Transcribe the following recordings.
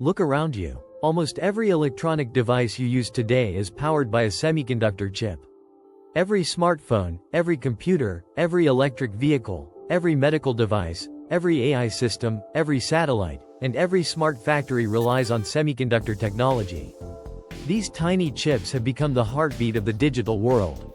Look around you. Almost every electronic device you use today is powered by a semiconductor chip. Every smartphone, every computer, every electric vehicle, every medical device, every AI system, every satellite, and every smart factory relies on semiconductor technology. These tiny chips have become the heartbeat of the digital world.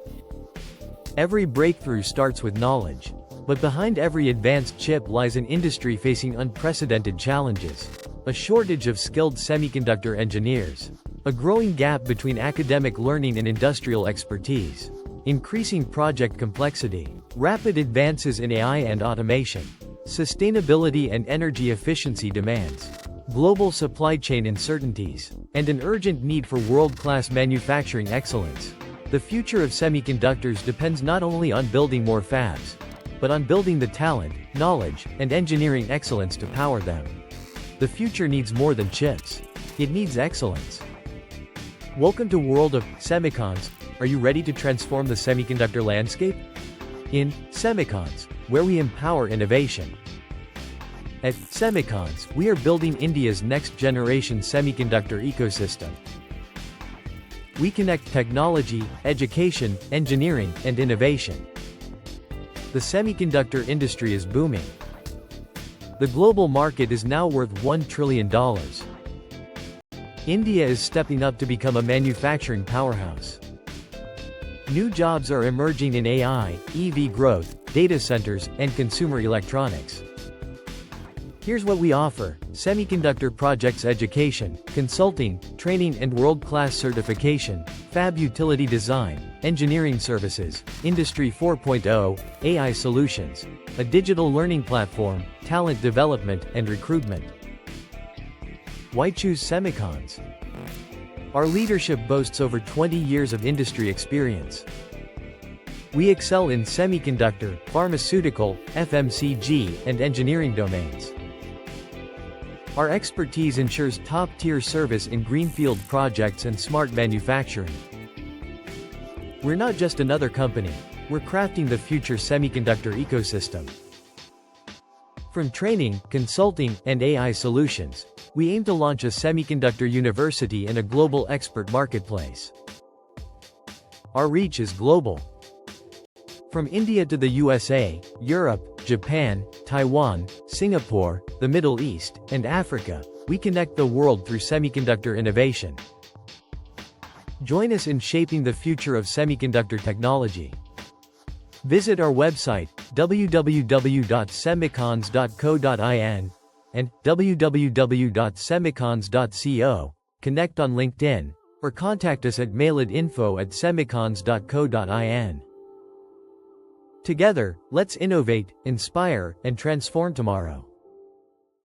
Every breakthrough starts with knowledge. But behind every advanced chip lies an industry facing unprecedented challenges. A shortage of skilled semiconductor engineers. A growing gap between academic learning and industrial expertise. Increasing project complexity. Rapid advances in AI and automation. Sustainability and energy efficiency demands. Global supply chain uncertainties. And an urgent need for world-class manufacturing excellence. The future of semiconductors depends not only on building more fabs, but on building the talent, knowledge, and engineering excellence to power them. The future needs more than chips. It needs excellence. Welcome to World of Semicons. Are you ready to transform the semiconductor landscape? In Semicons, where we empower innovation. At Semicons, we are building India's next-generation semiconductor ecosystem. We connect technology, education, engineering, and innovation. The semiconductor industry is booming. The global market is now worth $1 trillion. India is stepping up to become a manufacturing powerhouse. New jobs are emerging in AI, EV growth, data centers, and consumer electronics. Here's what we offer: semiconductor projects education, consulting, training and world-class certification, fab utility design, engineering services, Industry 4.0, AI solutions, a digital learning platform, talent development and recruitment. Why choose Semicons? Our leadership boasts over 20 years of industry experience. We excel in semiconductor, pharmaceutical, FMCG, and engineering domains. Our expertise ensures top-tier service in greenfield projects and smart manufacturing. We're not just another company, we're crafting the future semiconductor ecosystem. From training, consulting, and AI solutions, we aim to launch a semiconductor university and a global expert marketplace. Our reach is global. From India to the USA, Europe, Japan, Taiwan, Singapore, the Middle East, and Africa, we connect the world through semiconductor innovation. Join us in shaping the future of semiconductor technology. Visit our website, www.semicons.co.in, and www.semicons.co, connect on LinkedIn, or contact us at mail@info@semicons.co.in. Together, let's innovate, inspire, and transform tomorrow.